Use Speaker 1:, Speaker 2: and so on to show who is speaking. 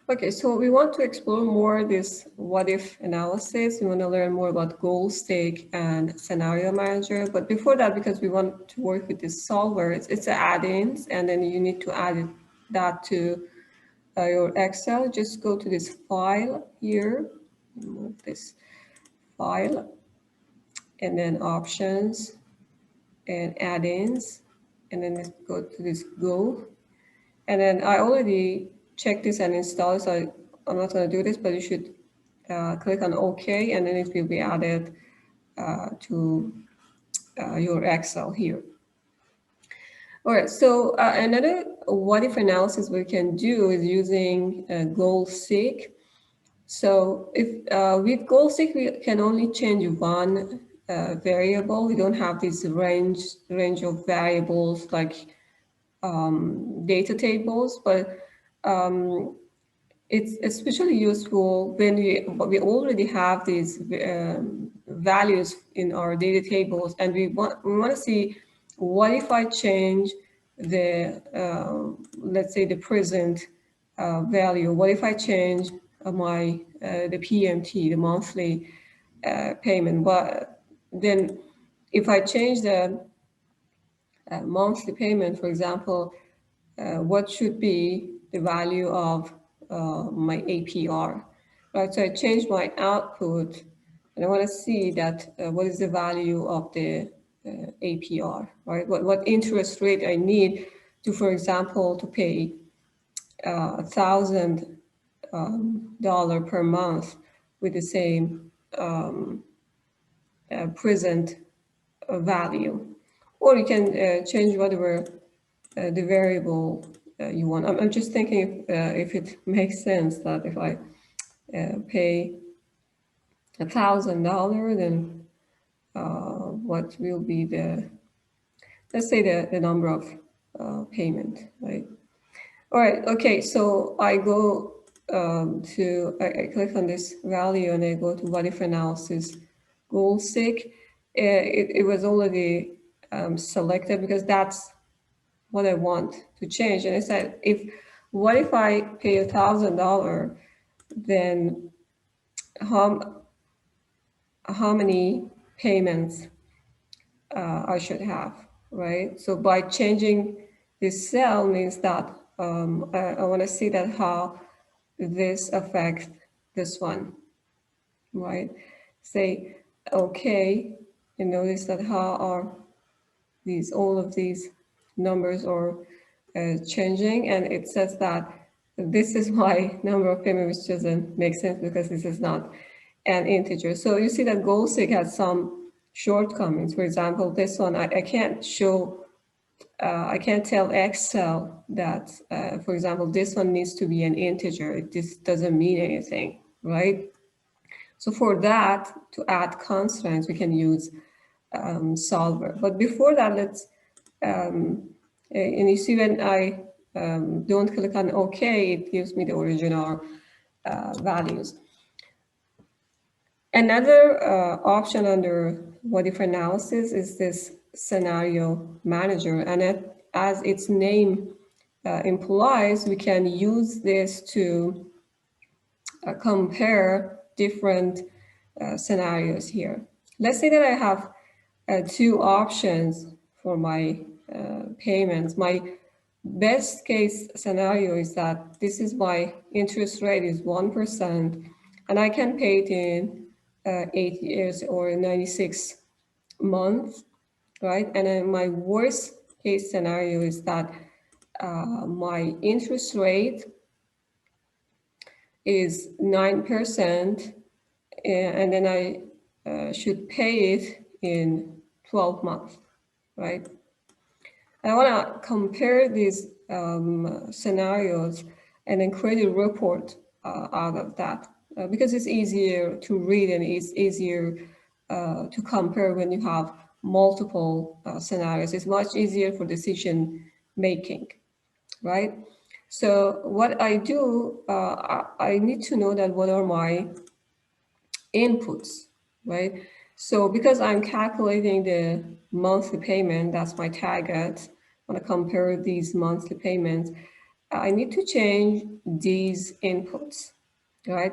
Speaker 1: Okay, so we want to explore more this what if analysis. We want to learn more about goal, stake, and scenario manager. But before that, because we want to work with this solver, it's add-ins, and then you need to add that to your Excel. Just go to this file here, remove this file, and then options and add-ins, and then let's go to this go. And then I already checked this and installed, so I'm not going to do this, but you should click on OK, and then it will be added to your Excel here. All right, so another what if analysis we can do is using goal seek. So if with goal seek, we can only change one variable. We don't have this range of variables like data tables, but it's especially useful when we already have these values in our data tables, and we want to see what if I change the let's say the present value. What if I change my the PMT, the monthly payment? But then if I change the monthly payment, for example, what should be the value of my APR, right? So I change my output, and I want to see that what is the value of the APR, right? What interest rate I need to, for example, to pay $1,000 per month with the same present value. Or you can change whatever the variable you want. I'm just thinking if it makes sense that if I pay $1,000, then what will be the, let's say the number of payment, right? All right, okay, so I go I click on this value and I go to what if analysis goal seek. It was already selected because that's what I want to change. And I said, what if I pay $1,000, then how, how many payments I should have, right? So by changing this cell means that I want to see that how this affects this one, right? Say, okay, and notice that how are all of these numbers are changing, and it says that this is my number of payments, which doesn't make sense because this is not an integer. So you see that goal seek has some shortcomings. For example, this one, I can't show, I can't tell Excel that, for example, this one needs to be an integer. This doesn't mean anything, right? So for that, to add constraints, we can use solver. But before that, let's, and you see when I don't click on OK, it gives me the original values. Another option under what if analysis is this scenario manager. And as its name implies, we can use this to compare different scenarios here. Let's say that I have two options for my payments. My best case scenario is that this is my interest rate is 1%, and I can pay it in 8 years or 96 months, right? And then my worst case scenario is that my interest rate is 9%, and then I should pay it in 12 months, right? I want to compare these scenarios and then create a report out of that because it's easier to read and it's easier to compare when you have multiple scenarios. It's much easier for decision making, right? So what I do, I need to know that what are my inputs, right? So because I'm calculating the monthly payment, that's my target. I want to compare these monthly payments. I need to change these inputs, right?